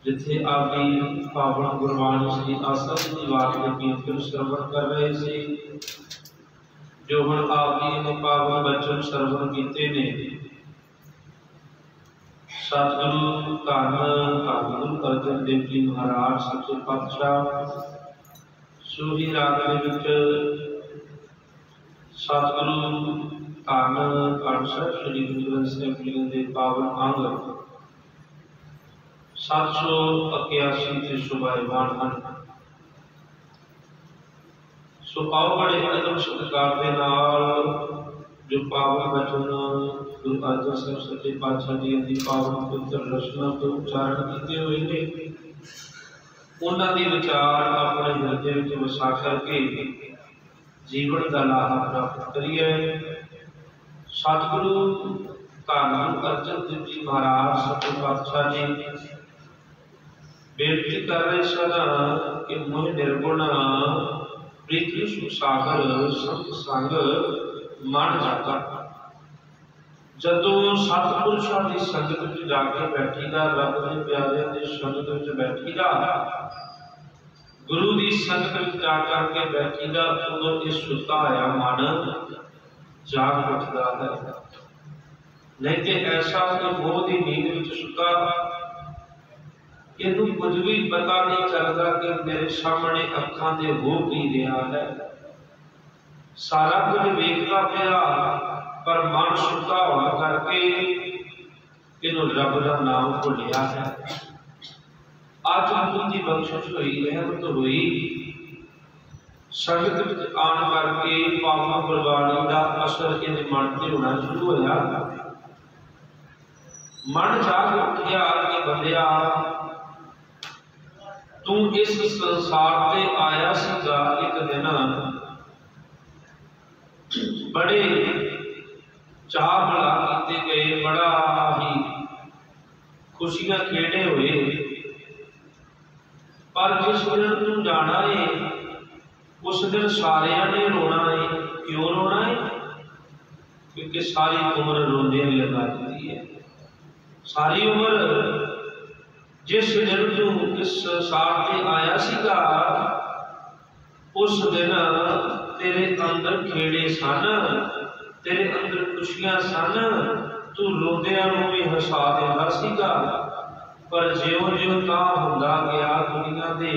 जिथे आपकी पावन गुरबाणी श्री आसन की वार के कीर्तन श्रवण कर रहे थे, जो हम आपकी ने पावन वचन श्रवण कीते ने, सतगुरु धन गुरु अर्जन देव जी महाराज सच्चे पातशाह सूही राग दे विच सतगुरु ਧੰਨ ਧੰਨ ਸਾਹਿਬ ਸ੍ਰੀ ਗੁਰੂ ਗ੍ਰੰਥ ਸਾਹਿਬ ਜੀ ਦੇ ਪਾਵਨ ਅੰਗ 781 ਤੇ ਸ਼ੋਭਾਇਮਾਨ ਹਨ। ਸੋ ਆਓ ਬੜੇ ਅਦਬ ਸਤਿਕਾਰ ਦੇ ਨਾਲ जो पावन वचन गुरु अर्जन साहिब सच्चे पातशाह जी की पावन पवित्र रचना तो उच्चारण किए हुए ने उन्हां दी विचार अपने हृदय विच वसा करके जीवन का लाभ प्राप्त करिए। सतगुरु धन गुरु अर्जन देव जी महाराज सच्चे पातशाह जी बेनती कर रहे सन कि मोह निर्गुण प्रीति सुख सागर संत संग मन जाता। जदों सतपुरुषों की संगत में जाके बैठीदा, रब के प्यारे की संगत में बैठीदा, गुरु की संगत में जा करके बैठीदा, उदों ये सुता आया मन जाग उठता है। नहीं तो ऐसा कि मोह की नींद में सुता इनू कुछ भी पता नहीं चलता कि मेरे सामने अखां दे हो की रहा है। सारा कुछ वेखता पिया पर मन सुता होने करके इन्हों रब का नाम भुलिया है। अज गुरु की बख्शिश हुई, रहमत हुई, संगत विच आन करके पावन गुरबाणी का असर इहदे मन ते होना शुरू होया। मन जाग उठिया कि बंदिया तू इस संसार ते आया सीगा एक दिन बड़े चाह भला किए गए, बड़ा ही खुशियां खेड़े हुए, पर जिस दिन तू जाना है उस दिन सारिया ने रोना है। क्यों रोना है? क्योंकि सारी उम्र रोंदे लगा दी है। सारी उम्र जिस दिन तू इस संसार से आया सीगा उस दिन तेरे अंदर खेड़े सन, तेरे अंदर खुशियां सन, तू रोंदियां नूं भी हसा दिंदा सीगा। पर ज्यों-ज्यों तां हुंदा गया, दुनिया दे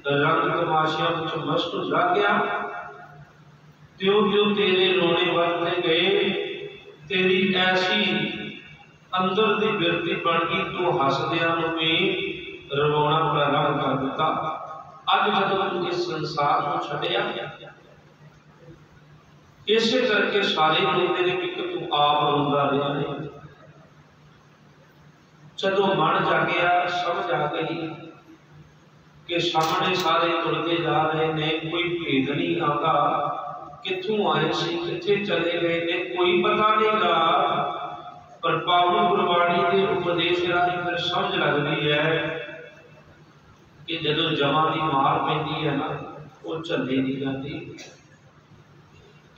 रंग तमाशियां विच मस्त हुंदा गया, त्यों-त्यों तेरे रोने बढ़ते गए। तेरी ऐसी अंदर दी बिरती बन गई, तू हसदियां नूं भी रवाउणा प्रारंभ कर दिता। अज जदों तू इस संसार को छड्डिया, इसे करके सारे रोंदे ने कि तू आप रोंदा रहा है। जदों मन जागया, समझ आ गई कि सामने सारे तुरते जा रहे ने, कोई भेद नहीं आता, कित्थों आए सी कित्थे चले गए ने कोई पता नहीं गा। पर पावन गुरबाणी के उपदेश राही फिर समझ लगती है कि जदों जमा की मार पैंदी है ना, वो झल्ले नहीं जाती।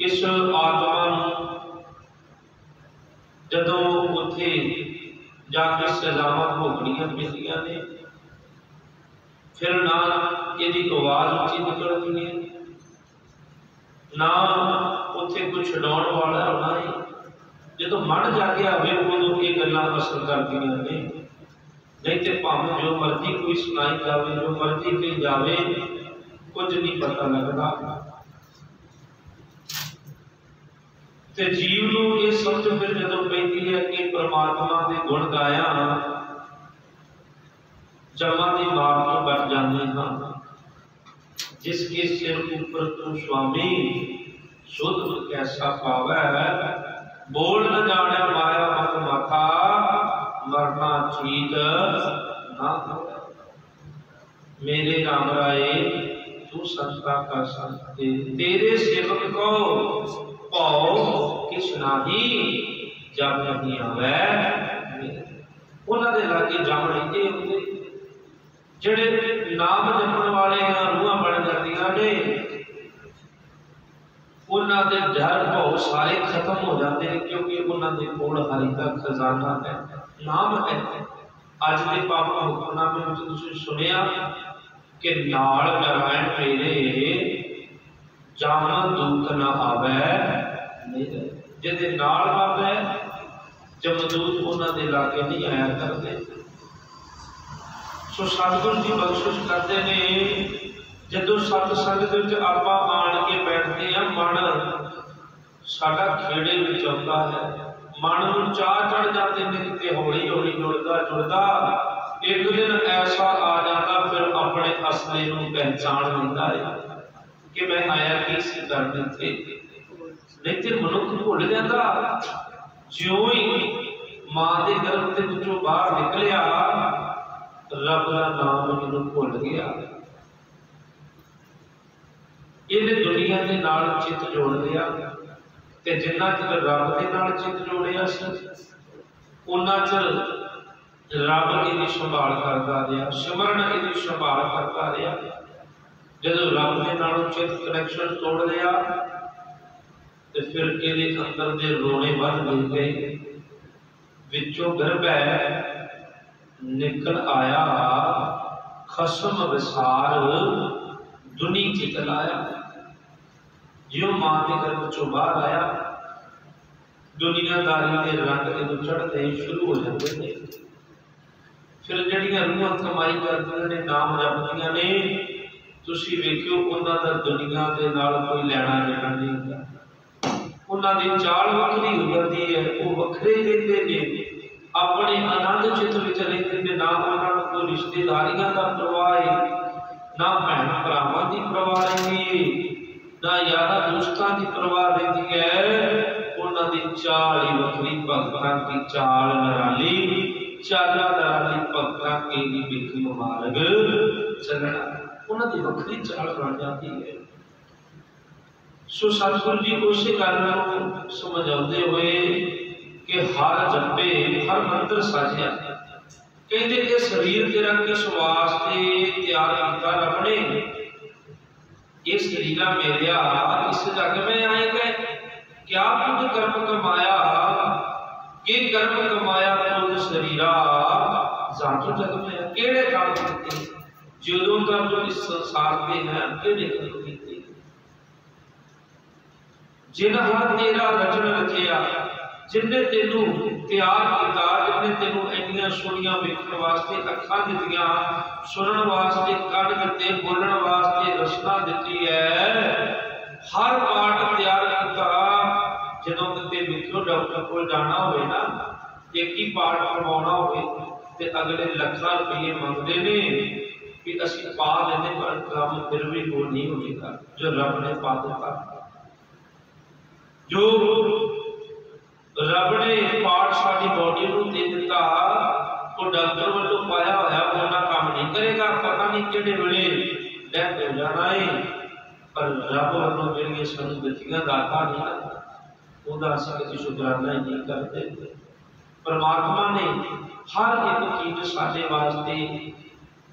इस आत्मा जदों उत्थे जाके सजावां भोगणियां पैंदियां ने, फिर ना यदि आवाज उच्ची निकलती है, ना उत्थे कुछ छडाउण वाला होना है। जदों मन जागया होवे उदों ये गल्लां असर करदियां ने। नहीं तो भावें जो मर्जी कोई सुनाई जाए, जो मर्जी कही जाए, कुछ नहीं पता लगता। ते जीव नूं ये समझ फिर जदों पैंदी है कि परमात्मा दे गुण गाया जमा की मार तो बच जाते हैं। जिसके सिर ऊपर तू स्वामी शुद्ध कैसा पावै, बोल न जाने माया मत माथा, मरना चीत ना। मेरे राम राय तू संता का संत, तेरे सेवक को पाओ किस नाही, जब नहीं आवे उन्होंने लागे जम लेंदे होंगे। जिहड़े नाम जपण वाले रूहां बन जांदियां ने, उन्हां दे डर भौ सारे खत्म हो जाते हैं, क्योंकि उन्हां दे कोल हरि का खजाना है, नाम है। अज के पावन हुक्मनामे में तुसीं सुनिया कि नाल नारायण मेरे जाम दूत न आवे, जिहदे नाल आवे जमदूत उन्हां दे लागे नहीं आया करते। सो सतगुरु जी बख्शिश करते ने, जदों सत संगत विच आपां आण के बैठते हैं, मन साडा खेड़े विच आउंदा है, मन नूं चाह चढ़ जाते ने कि हौली हौली जुड़दा जुड़दा एक दिन ऐसा आ जाता फिर अपने असले नूं पहचान लैंदा है कि मैं आया की सी करने थे। नहीं तो मनुख भुल जाता, ज्यों ही मां दे गर्भ दे विचों बाहर निकलिया रब दा नाम इहनूं भुल गया। इहने दुनिया के नाल चित जोड़ लिया ते जिन्ना चਿਰ रब के नाल चित जोड़िया सी उन्ना चਿਰ रब इहदी संभाल करता रहा, सिमरन इहदी संभाल करता रहा। जदों रब के नाल चित कनैक्शन तोड़ लिया ते फिर इहदे अंदर दे रोने वध गए, विचों गर्भ निकल आया खसम विसार दुनी चित लाया। जो मां के गर्भ चों बाहर आया दुनियादारी के रंग इहनूं चढ़ते शुरू हो जाते हैं। फिर जिहड़ियां रूहां कमाई करदियां ने नाम जपदियां ने तुसीं वेखिओ उन्हां दा दुनिया के नाल कोई लैणा देना नहीं हुंदा। उन्हां दी चाल वखरी हो जाती है, वो वखरे रहिंदे ने, अपने आनंद चित विच रहिंदे ने। ना उन्हां नूं कोई रिश्तेदारियां दा परवाह है, ना भैण भरावां दी परवाह रहिंदी है, ना यारा दोस्तां की परवाह रहिंदी है। उन्हां दी चाल ही वखरी, भगतां की चाल निराली, चाला निराली, भगतां की भी बिखरी मार्ग चलना, उन्हां दी वखरी चाल बन जाती है। सो सतगुरु जी उस गल नूं समझाउंदे होए कि हर जपे हर मंत्र साजिया, कहंदे कि शरीर तेरा किस वास्ते तैयार कीता रब ने। ये शरीरा मेरिया इस जग में आएगा, क्या तुझ कर्म कमाया, कि कर्म कमाया तुझ शरीरा जातो जग में, केड़े काम कीते जदों तक जो इस संसार के हैं, केड़े कर्म कीते। जिन हर तेरा रचन रचिया, जिन्हें तेनू तैयार किया, जिन्हें तेनू इन्नियां सोहणियां वेखण वास्ते अखां दित्तियां, सुनन वास्ते कंन दित्ते, बोलण वास्ते रसना दित्ती है, हर पाठ तैयार किया। जदों किते विखो डॉक्टर कोल जाना होवे ना, एक ही पाठ करवाउणा होवे ते अगले लाखां रुपये मंगदे ने कि असीं पा देंदे, पर काम फिर भी वो नहीं होएगा जो रब ने पा दित्ता। जो रब ने पाठ साडी बॉडी नूं दे दिता, वो डॉक्टर वालों पाया होया उन्ना काम नहीं करेगा, पता नहीं किहड़े वेले डेथ हो जाना है। पर रब वालों जिहड़ियां सानूं दित्तियां दातां ने ना, उहदा असीं कदी शुकराना ही नहीं करते। परमात्मा ने हर एक चीज साडे वास्ते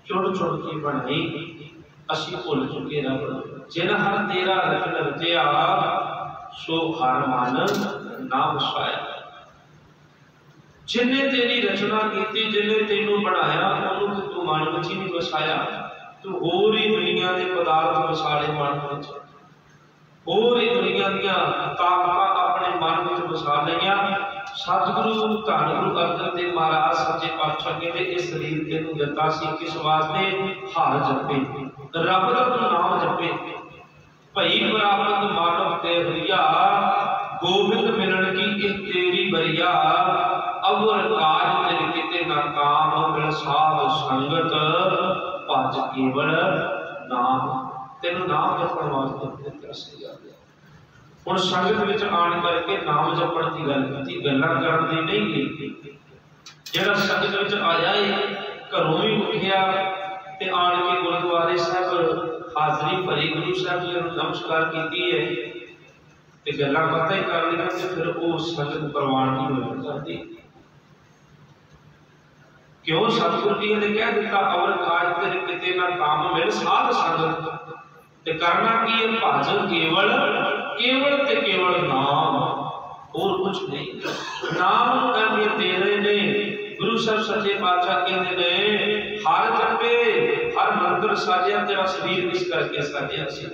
चुन चुन के बनाई, असीं भुल चुके रब। जिन हर तेरा रचन रचिया सो हर मन नाम वसाया। जिन्हें तेरी रचना की, जिन्हें तेनू बनाया, उन्होंने तू मन में ही नहीं वसाया। तू होर ही दुनिया के पदार्थ वसाले मन में, होर ही दुनिया दी ताकत अपने मन में वसा लिया। सतगुरु धन गुरु अर्जन देव महाराज सच्चे पातशाह कहते इस शरीर तेनू दिता सी किस वास्ते, हर जपे रब दा तू नाम जपे, भई प्राप्त मानव ते हरिया, गोविंद मिलन की एक तेरी बरिया, अवर काज तेरे किते ना काम, मिल साध संगत भज केवल नाम। तेनू नाम जपण वास्ते दित्ता सी। हुण संगत विच आण करके नाम जपण की गल कीती, गल्लां करन दी नहीं। जिहड़ा संगत विच आया है, घरों ही उठिया ते आण के गुरुद्वारे साहब हाजरी भरी, गुरु साहब जी ने नमस्कार की है ते गल्लां बातां ही कर लिया, ते फिर वो संगत प्रवान नहीं हो सकती। क्यों? सतगुरु जी ने कह दिता अवर काज तेरे किते ना काम, मिल साध संगत ते करना की है, भजन केवल केवल ते केवल नाम, और कुछ नहीं। नाम अहमियत दे रहे ने गुरु साहब सच्चे पातशाह कहते ने, हर जपे हर मंत्र साजिया, तेरा शरीर इस करके साजिया सी।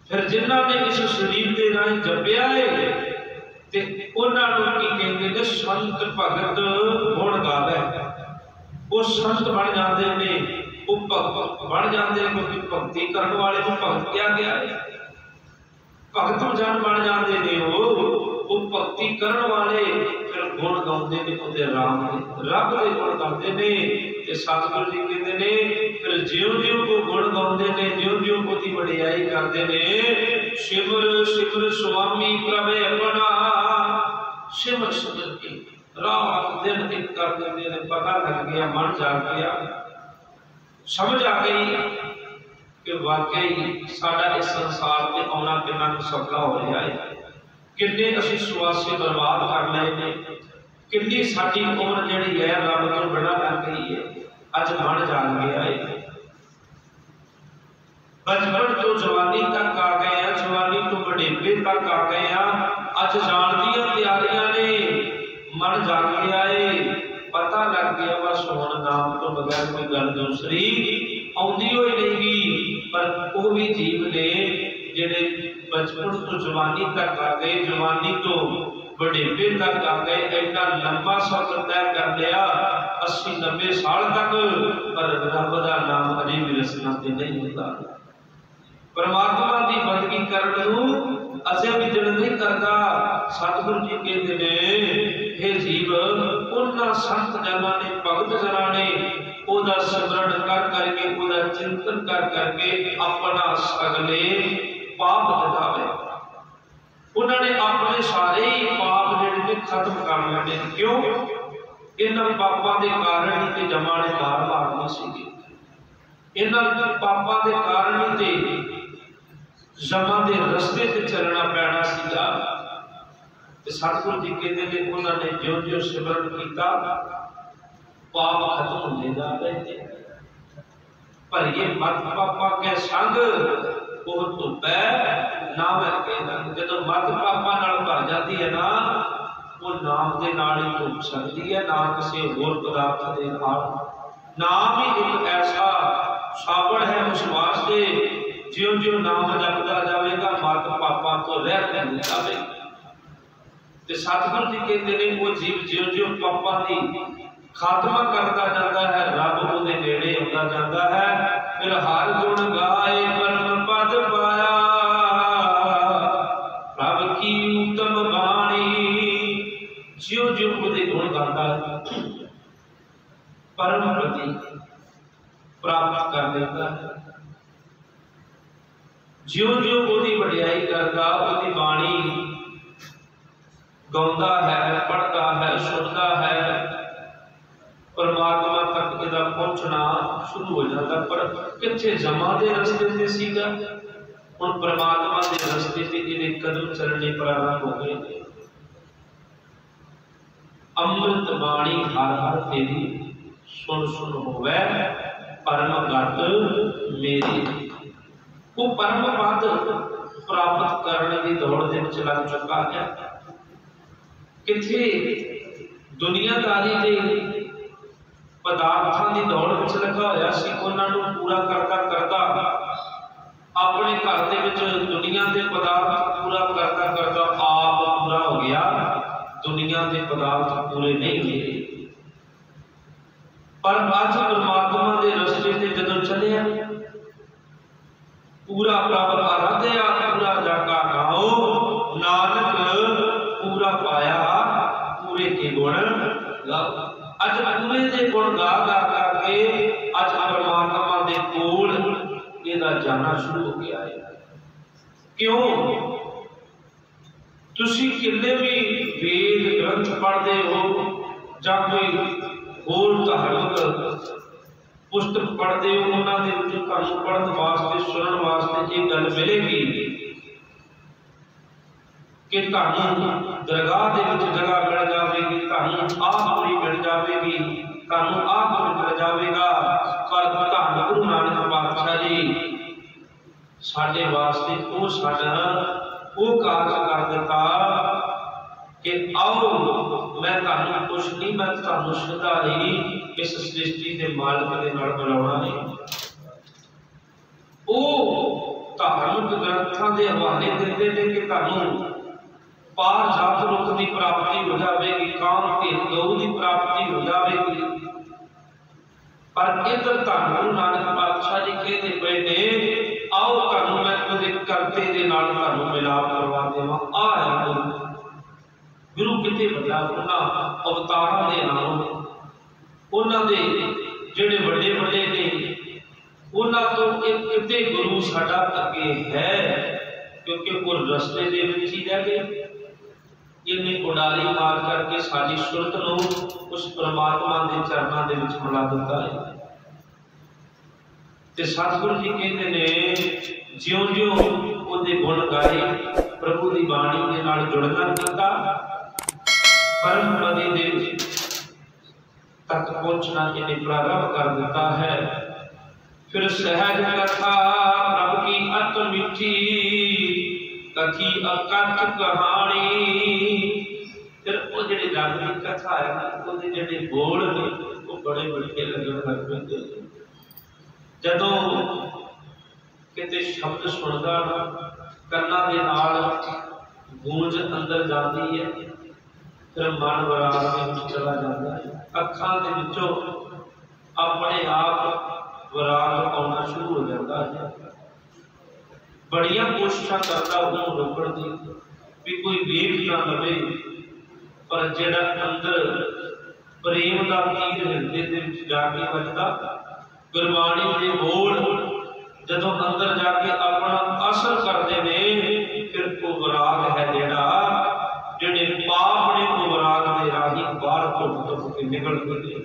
फिर जिन्हां ने इस शरीर के राही जपिया है ते उन्हां नूं की कहंदे ने, संत भगत गुण गावे। वो संत बन जाते ने, वो भगत बन जाते हैं, क्योंकि भक्ति करने वाले को भगत क्या गया है। भगत जन बन जाते ने वो भक्ति करने वाले फिर गुण गाते ने उहदे राम दे रब दे गुण गाते ने ते सतगुरु जी कहते ने फिर ज्यों-ज्यों को गुण गाते ने ज्यों-ज्यों उसकी वडियाई करते ने सिमर सिमर स्वामी प्रभ अपना सिमर सिमर के रात दिन एक कर देते ने पता लग गया मन जाग गया समझ आ गई कि वाकई साडा इस संसार में आना कितना सफला हो रहा है कितने असीं सुआसे बर्बाद कर लए ने कितनी साडी उम्र जिहड़ी है रब तो बड़ा लग गई है अज मन जाग गया है बचपन तो जवानी तक आ गए हैं जवानी तो बुढ़ेपे तक आ गए हैं अज जान दी तैयारियां ने मन जाग गया है पता लग गया बस हुण नाम तो बगैर कोई गल दूसरी आउंदी होई नहीं पर वो भी जीव ने जिहड़े बचपन तो जवानी तक आ गए जवानी तो बुढ़ेपे तक आ गए इतना लंबा सफर तय कर लिया 80-90 साल तक पर रब दा नाम अजे भी रसना ते नहीं होता परमात्मा की बंदगी करने नूं अजे भी दिल नहीं करता सतगुरु जी कहते ने हे जीव उन्हां संत जनां ने भगत जनां ने ओदा सिमरन कर करके ओदा चिंतन कर करके अपना सगले पाप मिटावे उन्होंने अपने सारे ही पाप जिहड़े खत्म कर लेने क्यों इन्हां पापां दे कारण ही ते जमां ने मार मारनी सीगी इन्हां पापां दे कारण ही ते जमा दे रस्ते ते चलना पैना सीगा ते सतगुरु जी कहते ने उन्होंने ज्यों ज्यों सिमरन किया पाप खत्म होने जा रहे थे पर ये मत पापा के संग वो धुपै नाम है कहना जो मत पापा नाल भर जाती है ना वो नाम के नाल ही धुप सकती है ना किसी होर पदार्थ के नाल नाम ही एक ऐसा साबण है उस वास्ते ज्यों ज्यों नाम जपदा जाएगा मत पापा तो रह नहीं जाएगा ते सतगुरु जी कहते ने वो जीव ज्यों ज्यों पापा की खात्मा करता जाता है रब उहदे नेड़े होता जाता है फिर हर गुण गाए परम पद पाया रब की उत्तम बाणी ज्यों ज्यों उहदे गुण गाता है परम गति प्राप्त कर लेता है ज्यों ज्यों उहदी वडियाई करता उहदी बाणी गाउंदा है पढ़ता है सुनता है परमात्मा तक इहदा पहुंचना शुरू हो जाता पर किथे जमा दे रस्ते ते सीगा हुण परमात्मा दे रस्ते ते इहदे कदम चलने प्रारंभ हो गए अमृत बाणी हर हर तेरी सुन सुन होवे परम गत मेरी वो परम पद प्राप्त करने की दौड़ दे विच लग चुका है किथे दुनियादारी दे पदार्थां की दौड़ विच लगा होया सी उन्हां नूं पूरा करता करता अपने घर दे विच दुनिया के पदार्थ पूरा करता करता आप पूरा हो गया दुनिया के पदार्थ पूरे नहीं हुए पर अज परमात्मा के रस्ते ते जदों चलिया पूरा प्रभ आराध्या पूरा जाका गाओ नानक पूरा पाया पूरे के गुण गाओ अज पूरे दे गुण गा गा करके अज परमात्मा दे कोल इहदा जाना शुरू हो गया है क्यों तुसी किन्ने भी वेद ग्रंथ पढ़ते हो जां कोई होर धार्मिक पुस्तक पढ़ते हो उन्होंने पढ़ने वास्ते सुनने वास्ते ये गल मिलेगी कि दरगाह के जगह मिल जाएगी आ पूरी मिल जाएगी आ मिल जाएगा पर धन गुरु नानक पातशाह जी साडे वास्ते वो साडा वो कार्य कर दिता कि आओ मैं तुहानू कुछ नहीं मैं तुहानू सीधा ही इस सृष्टि के मालिक के नाल मिलाउणा नहीं वो धार्मिक ग्रंथां दे हवाले देते हैं कि तुहानू पार जात रुख की प्राप्ति हो जाएगी काम के गऊ की प्राप्ति हो जाएगी पर इधर धन गुरु नानक पातशाह जी कहते पे ने आओ तुहानू मैं उहदे करते दे नाल तुहानू मिलाप करवा देवां। आ है गुरु किते वड्डा उन्हां अवतारां दे नालों उन्हां दे जिहड़े वड्डे वड्डे ने उन्हां तो किते गुरु साडा अगे है, क्योंकि वो रस्ते दे विच ही रह गए। इन्हें उडारी मार करके साडी सुरत नूं उस परमात्मा दे चरनां दे विच मिला दिता है। ते सतगुरु जी कहते ने ज्यों ज्यों उहदे गुण गाए प्रभु दी बाणी दे नाल जुड़ना कीता, परम पदी दे तक पहुंचना इन्हें प्रारंभ कर देता है। फिर सहज कथा प्रभु की अति मीठी कथी अकथ कहानी। फिर वो जिहड़ी रब की कथा है ना उहदे जिहड़े बोल ने वो बड़े मीठे लगन लग पैंदे। जदों किते शब्द सुनदा कन्नां दे नाल गूंज अंदर जाती है, फिर मन विराग दे विच चला जाता है। अखां दे विचों अपने आप विराग आउणा शुरू हो जाता है। बड़ियां कोशिशां करदा उहनूं रोकण दी भी कोई वेख ना लवे, पर जिहड़ा अंदर प्रेम दा तीर हिरदे दे विच जाके वजदा गुरबाणी दे बोल जदों अंदर जाके अपना असर करदे ने, फिर वो विराग है जिहड़ा जिहड़े पाप ने वो विराग दे राही बाहर धुप के निकलदे ने।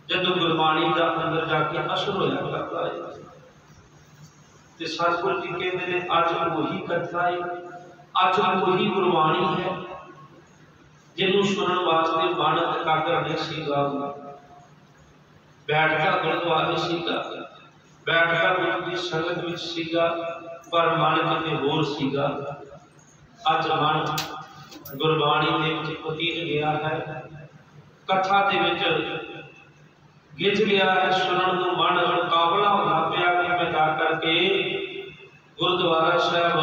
जदों गुरबाणी दा अंदर जाके असर होया करदा है ते सतगुरु जी कहते हैं अज वही कथा है, अज वही गुरबाणी है जिन्हों सुनने वास्ते मन एकाग्र नहीं सीगा, बैठता गुरुद्वारे सीगा, बैठता गुरु की संगत विच सीगा, पर मन किते होर सीगा। अज मन गुरबाणी दे विच पतीत गया है, कथा दे विच गिज गया है। सुनने नूं मन काबला होना पिया कि मैं जा करके गुरुद्वारा साहब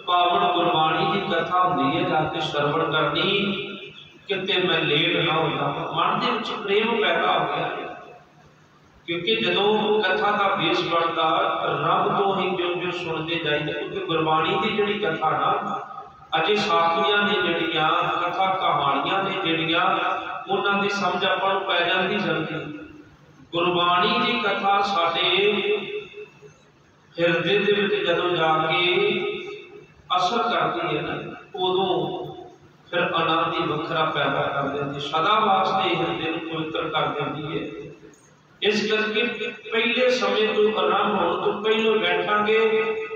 पावन गुरबाणी की कथा होंदी है जाके श्रवण करनी, किते मैं लेट ना हो जावां। मन दे विच प्रेम पैदा हो गया, क्योंकि जदों कथा का बेस बनता रब तो ही जो जो सुनते जाइए, क्योंकि गुरबाणी की जिहड़ी कथा ना अजे साखियां ने जिहड़ियां कथा कहानियां ने जिहड़ियां उन्हां दी समझ आपां नूं पै जांदी जल्दी। गुरबाणी की कथा साडे हिरदे दे विच जदों जाके असर करती है ना, उदों फिर आनंद ही वखरा पैदा कर देती, सदा वास्ते हिरदे नूं पवित्र कर देती है। इस करके पहले समय तो आरंभ होने तो पहले बैठांगे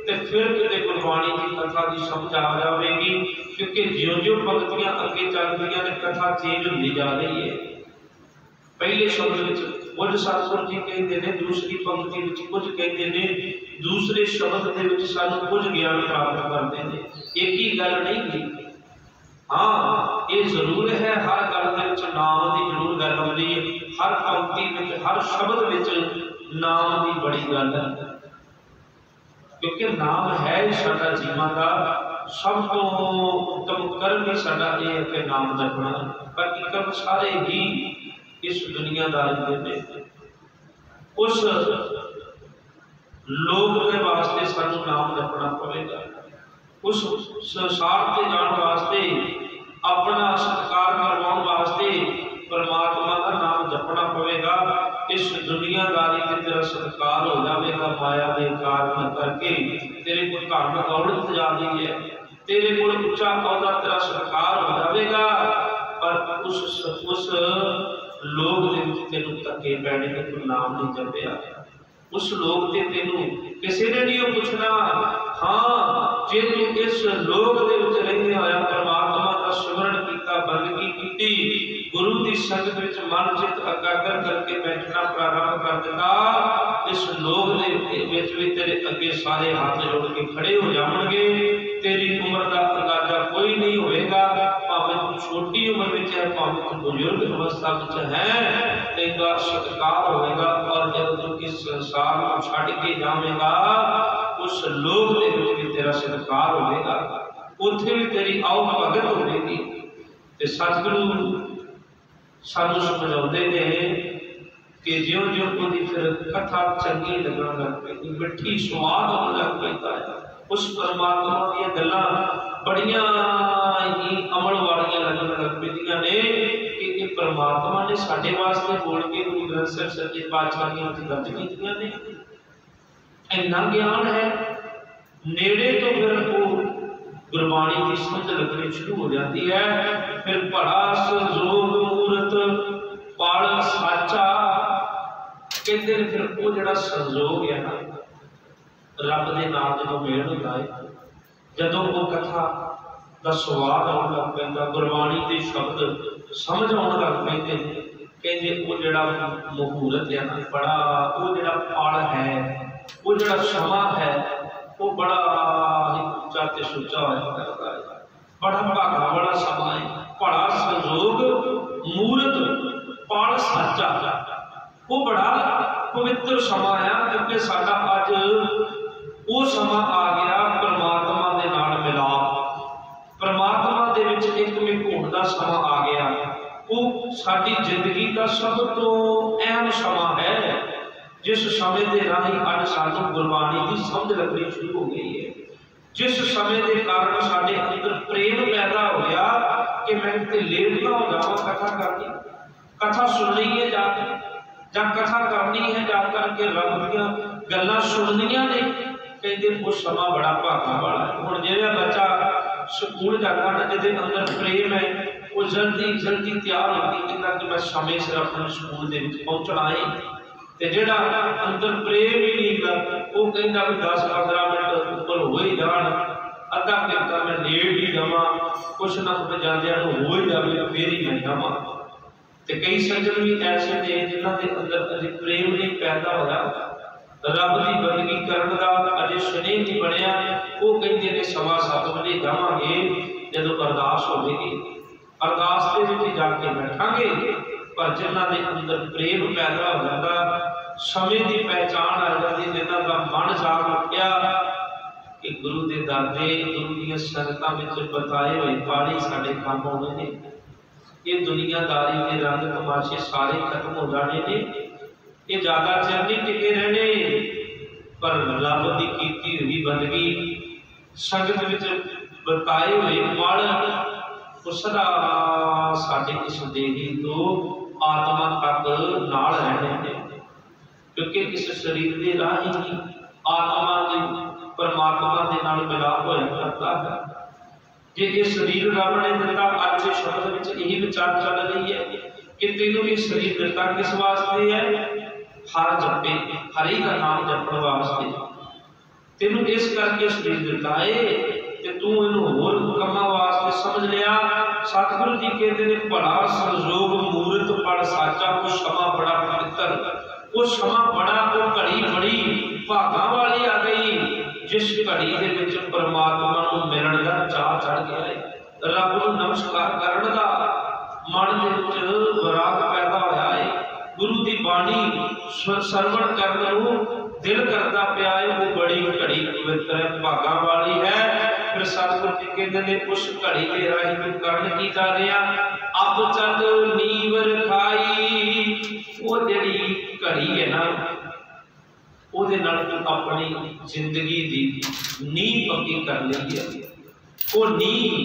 तो फिर किते गुरबाणी की कथा की समझ आ जाएगी, क्योंकि ज्यों ज्यों पंक्तियां अगे चल रही ने कथा चेंज होती जा रही है। पहले शब्द विच कुछ सतगुरु जी कहते हैं, दूसरी पंक्ति विच कुछ कहते हैं, दूसरे शब्द दे विच सानू कुछ ज्ञान प्राप्त करते हैं। एक ही गल नहीं है। हाँ ये जरूर है हर गल दे विच नाम की जरूर गल होंदी है, हर पंक्ति विच हर शब्द विच नाम की बड़ी गल है, क्योंकि नाम है साडा जीवन का सब तो उत्तम कर्म ही साडा ये है कि नाम जपना। बाकी कर्म सारे ही इस दुनियादारी दे उस लोग के वास्ते सानू नाम जपना पवेगा, उस संसार के जान वास्ते अपना सत्कार करवाने वास्ते परमात्मा का नाम जपना पवेगा। इस दुनियादारी में तेरा सत्कार हो जाएगा, माया के कारण करके तेरे को धन दौलत जाती है, तेरे को उच्चा पौधा तेरा सत्कार हो जाएगा, पर उस लोग तेन धक्के पैने कि तू नाम नहीं जपया। उस लोग ते तेनू किसी ने नहीं पूछना। हाँ जे तू इस लोग दे विच रहंदे होया परमात्मा का सिमरन कीता, बंदगी कीती, गुरु की संगत विच मन चित एकाग्र करके बैठना प्रारंभ कर दिता, इस लोग दे विच भी तेरे अगे सारे हाथ जोड़ के खड़े हो जाएंगे। तेरी उम्र का अंदाजा कोई नहीं होएगा, भावें तू छोटी उम्र में है, भावें तू बुजुर्ग अवस्था में है, तेरा सत्कार होएगा। और जब तू इस संसार को छड़ के जाएगा उस लोग दे विच भी तेरा सत्कार होएगा, उत्थे भी तेरी आओ भगत होगी। ते सतगुरु सानू समझाउंदे ने कि ज्यों ज्यों उहदी फिर कथा चंगी लगन लग पैंदी, मिठी स्वाद आउण लग पैंदा है। उस परमात्मा दी गल्लां बड़ियां ही अमल वालियां लगन लग पैंदियां ने कि ये परमात्मा ने साडे वास्ते बोल के गुरु ग्रंथ साहिब सच्चे पातशाह ने उत्थे दर्ज कीतियां ने। इन्ना ज्ञान है नेड़े तो फिर वो गुरबाणी की समझ लगनी शुरू हो जाती है। फिर बड़ा संजोग मूरत पाल साचा कहते हैं। फिर वो जड़ा संजोग है ना रब दे नाल जो मेल होता है, जदों वो कथा का स्वाद आउण लग पैंदा, गुरबाणी के शब्द समझ आउण लग पैंदे, कहते वो जड़ा मुहूर्त है ना बड़ा वो जड़ा पल है वो जड़ा समा है वो बड़ा ही उच्चा ते सुच्चा होया करता है। बड़ा भागा वाला समा है, बड़ा संजोग मूरत पाल साचा, वो बड़ा पवित्र समा है क्योंकि साडा अज वो समा आ गया परमात्मा दे नाल मिलाप, परमात्मा दे विच एक मिघोण दा समा आ गया। वो साडी जिंदगी का सब तो अहम समा है, जिस समय के राही अज सानू गुरबाणी की समझ लगनी शुरू हो गई है, जिस समय के कारण साडे अंदर प्रेम पैदा होया कि मैं किते लेट ना हो जावां कथा करनी, कथा सुननी है जां कथा करनी है जा करके रब दीयां गल्लां सुननियां ने, कहते वो समा बड़ा भागा वाला है। हुण जिहड़ा बच्चा स्कूल जाता ना जिहदे अंदर प्रेम है वो जल्दी जल्दी तैयार होती कि ताकि मैं समय सिर अपने स्कूल दे विच पहुंचना है। ते जिहड़ा अंदर प्रेम ही नहीं गा वो कहंदा भी 10-15 मिनट ऊपर हो ही जाण, अद्धा घंटा मैं लेट ही जावां, कुछ ना कुछ जांदियां नूं हो ही जावे फिर ही मैं जावां। ते कई सज्जन भी ऐसे ने जिन्हां दे अंदर अजे प्रेम नहीं पैदा होया, रब की बंदगी करन दा अजे स्नेह नहीं बनिया। वो कहंदे ने 7:15 बजे जावांगे जदों अरदास होवेगी, अरदास दे विच जाके बैठांगे, पर जिन्हां दे अंदर प्रेम पैदा हो जाता, समय की पहचान आ जाती, जिन्हां दा मन जाग उठिया कि गुरु दे दादे गुरु दी संगतां विच बताए हुए पानी साडे काम आउणे ने, ये दुनियादारी के रंग तमाशे सारे खत्म हो जाने ने, ये ज्यादा चिर नहीं टिके रहने, पर रब की कीती हुई बंदगी संगत विच बताए हुए पल वो सदा साडे इस देही तो आत्मा तक नाल रहने ने, क्योंकि इस शरीर के राह ही आत्मा के परमात्मा के नाल मिलाप होया करता है। जे ये शरीर रब ने दिता, आज के शब्द विच यही विचार चल रही है कि तेनों ये शरीर दिता किस वास्ते है, हर जपे हरि का नाम जपण वास्ते, तेनों इस करके शरीर दिता है ते तू इनू होर कमां वास्ते समझ लिया। सतगुरु जी कहते हैं भला संजोग मूरत पल साचा, वो समा बड़ा पवित्र, वो समा बड़ा वो घड़ी बड़ी भागा वाली आ गई जिस घड़ी दे विच परमात्मा नूं मिलण दा चाह चढ़ गया है, रब नूं नमस्कार करन दा मन दे विच विराग पैदा होया है, गुरु दी बाणी सरवण करन नूं दिल करदा पिया है, वो बड़ी घड़ी पवित्र है भागा वाली है। फिर सतगुरु जी कहते हैं उस घड़ी के राही में करन की जा रहा, अब चल नीव रखाई, वो जिहड़ी घड़ी है ना ਉਹਦੇ ਨਾਲ तू अपनी जिंदगी की नींह पक्की कर ली है, वो नींह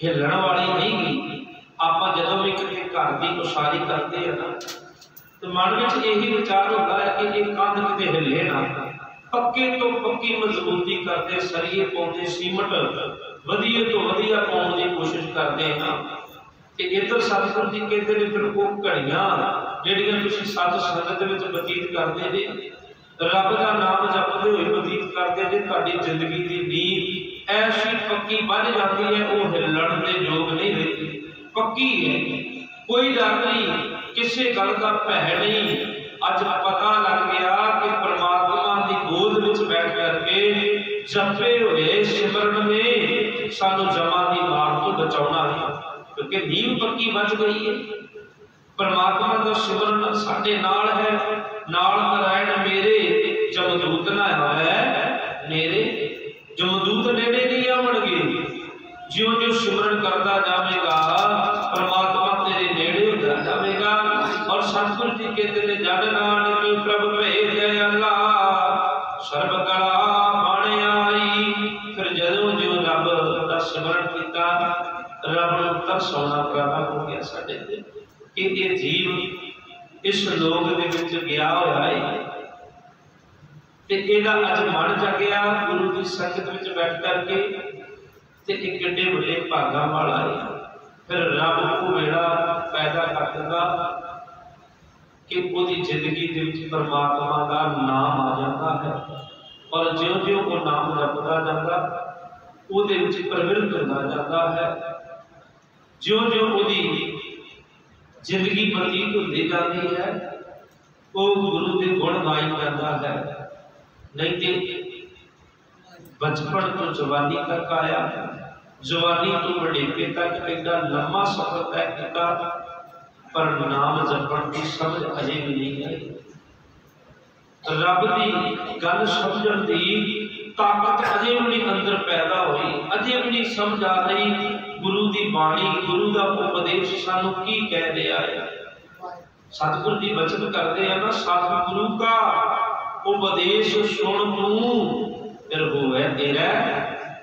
हिलण वाली नहीं गई। आप जदों भी किसी घर की उसारी करते हैं ना तो मन में यही विचार होता है कि ये कंध किते हिले ना, पक्के तो पक्की मजबूती करते, सरिये पाउंदे, सीमट वधिया तो वधिया पाउण की कोशिश करते हैं। ते इधर सतगुरु जी कहते हैं फिर वो घड़ियां जिहड़ियां तुसीं सत संगत विच बतीत करते जे, रब का नाम जपते हुए बतीत करते जे, तुहाडी जिंदगी की नींह ऐसी पक्की बन जाती है, वो हिलण दे योग नहीं रहती, पक्की है, कोई डर नहीं, किसी गल का भय नहीं। अज पता लग गया कि परमात्मा की गोद विच बैठ करके जपे हुए सिमरन में सानू जमा की मार तो बचाना है, क्योंकि नींव पक्की बच गई है। परमात्मा का सिमरन साडे नाल है, नाल नारायण मेरे जमदूत ना है नेरे, जमदूत नेड़े नहीं आवणगे, ज्यों ज्यों सिमरन करता जाएगा परमात्मा तेरे नेड़े होता है। जाएगा। और सतगुरु जी कहते हैं जन नानक प्रभु भेजे अल्लाह सर्ब कला बन आई। फिर जदों जो रब दा सिमरन किया रब नूं तरसाउणा प्रारंभ हो गया साडे ते कि ये जीव इस लोक दे विच गया होया है ते इहदा अज मन जगिया गुरु की संगत विच बैठ करके ते एक किड्डे वड्डे भागां वाला है। फिर रब को वेला पैदा कर दिंदा कि उसकी जिंदगी दे विच परमात्मा का नाम आ जाता है और ज्यों-ज्यों वो नाम जपदा जाता उसदे विच प्रवृत्त होंदा जाता है। ज्यों-ज्यों उसकी जिंदगी बतीत होती जाती है वो गुरु के गुण गाई जाता है। नहीं तो बचपन तो जवानी तक आया, जवानी तो बुढ़ेपे तक एडा लंबा सफर तय किया पर नाम जपण की समझ अजे भी नहीं आई। रब की गल समझण की ताकत अजे भी नहीं अंदर पैदा हुई, अजे भी नहीं समझ आ रही गुरु की बाणी गुरु का उपदेश सानू की कह रहा है। सतगुरु जी वचन करते हैं ना सतगुरु का उपदेश सुन तू फिर होवे तेरा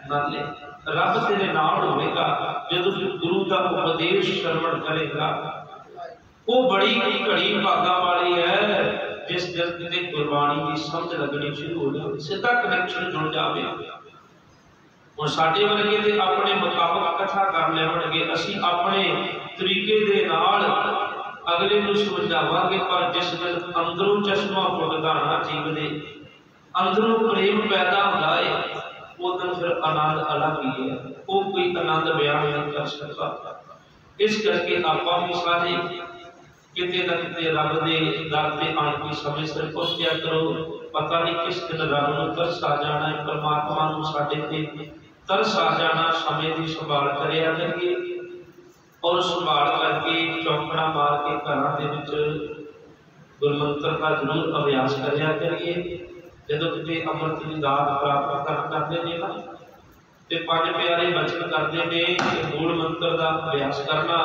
नाले। रब तेरे नाल होवेगा जदों तू गुरु का उपदेश श्रवण करेगा। वो बड़ी घड़ी भागा वाली है जिस दिन किते गुरबाणी की समझ लगनी शुरू हो जाए, सीधा कनेक्शन जुड़ जाए। और साडे वर्गे ते अपने मुताबिक कथा कर लेवणगे, असीं अपने तरीके दे नाल अगले को समझावांगे पर जिस दिन अंदरों चश्मा खुलदा ना जीव दे अंदरों प्रेम पैदा होता है वो दिन फिर आनंद अलग ही है, वो कोई आनंद बयान नहीं कर सकता। इस करके आपां भी सारे किते ना किते रब दे दर ते आण के समय सिर पहुंचया करो। पता नहीं किस दिन रब नूं तरस आ जाना है, परमात्मा नूं साडे ते तरस आ जाना। समय की संभाल करिया करिए और संभाल करके चौकड़ा मार के घरां दे विच गुरमंत्र का जरूर अभ्यास करिया करिए। जदों किते अमृत की दात प्राप्त करते हैं ना तो पांच प्यारे वचन करते हैं कि मूल मंत्र का अभ्यास करना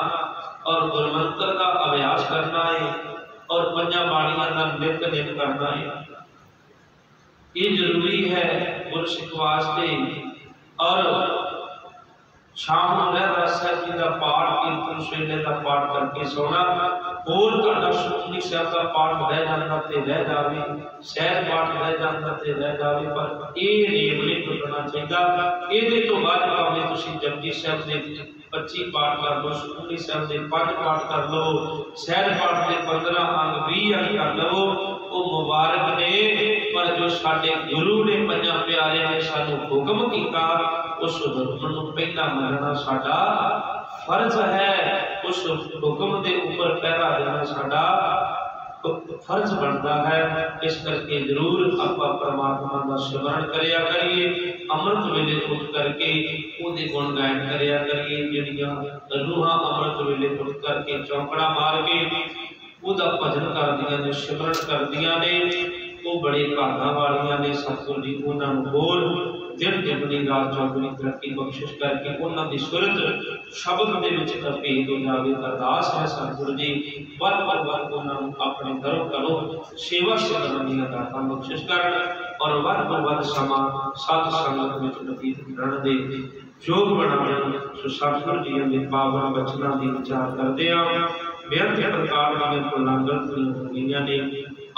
और गुरमंत्र का अभ्यास करना है और पंजा बाणियां का नित करना है। ये जरूरी है गुरसिख वास्ते। और शाम को रहरास साहिब जी का पाठ कीर्तन सवेले का पाठ करके सोना और तुहाडा सुखमनी साहिब का पाठ रह जाता तो रह जाए, सहज पाठ रह जाता तो रह जाए, पर यह नेम नहीं टुटना चाहिए। ये तो बाद भावें तुसीं जपजी साहिब के 25 पाठ कर लो, सुखमनी साहिब के 5 पाठ कर लो, सहज पाठ के 15 अंग 20 अंग कर लो, वो मुबारक ने। पर जो साडे गुरु ने पंजा प्यारे ने सानू हुक्म किया उस हुक्म नूं पहला मनना साडा फर्ज है। उस हुक्म के ऊपर पहरा देना साडा फर्ज बनता है। इस करके जरूर आपां परमात्मा का स्मरण करिया करिए, अमृत वेले उठ करके उहदे गुण गायन करिया करिए। जिहड़ियां रूहां अमृत वेले उठ करके चौंकड़ा मार के उहदा भजन करदियां ने, सिमरन करदियां ने, वो बड़े भागां वालियां ने। सतगुरु जी उन्हां नूं होर दिन दुगनी रात चौगुनी तरक्की बख्शिश करके उन्हां दी सुरत शब्द दे विच तपीद हो जावे। अरदास है सतगुरु जी वध वध उन्हां नूं अपने घरों घरों सेवा सिमरन दी दातां बख्शिश करन और वध वध समा सत संगत विच बतीत करन दे योग बनावे। सो सतगुरु जी दे पावन बचनां दी विचार करदे आ बेअंत प्रकार दीआं भुलां गलतियां होईयां ने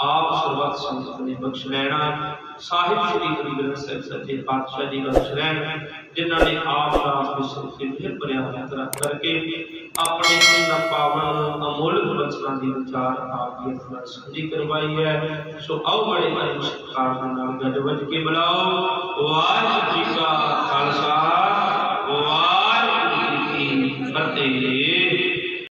आप सर्वत संगत ने बख्श लेना। साहिब श्री गुरु ग्रंथ साहिब सच्चे पातशाह जी बख्श लेना जिन्हों ने आप दास विश्व से फिर पर्याप्त रख करके अपने इन पावन अमूल्य बचनों की विचार आपकी अपना समझी करवाई है। सो आओ बड़े भाई सत्कार नाल गज वज के बुलाओ। वाहिगुरू जी का खालसा वाहिगुरू जी की फतेह।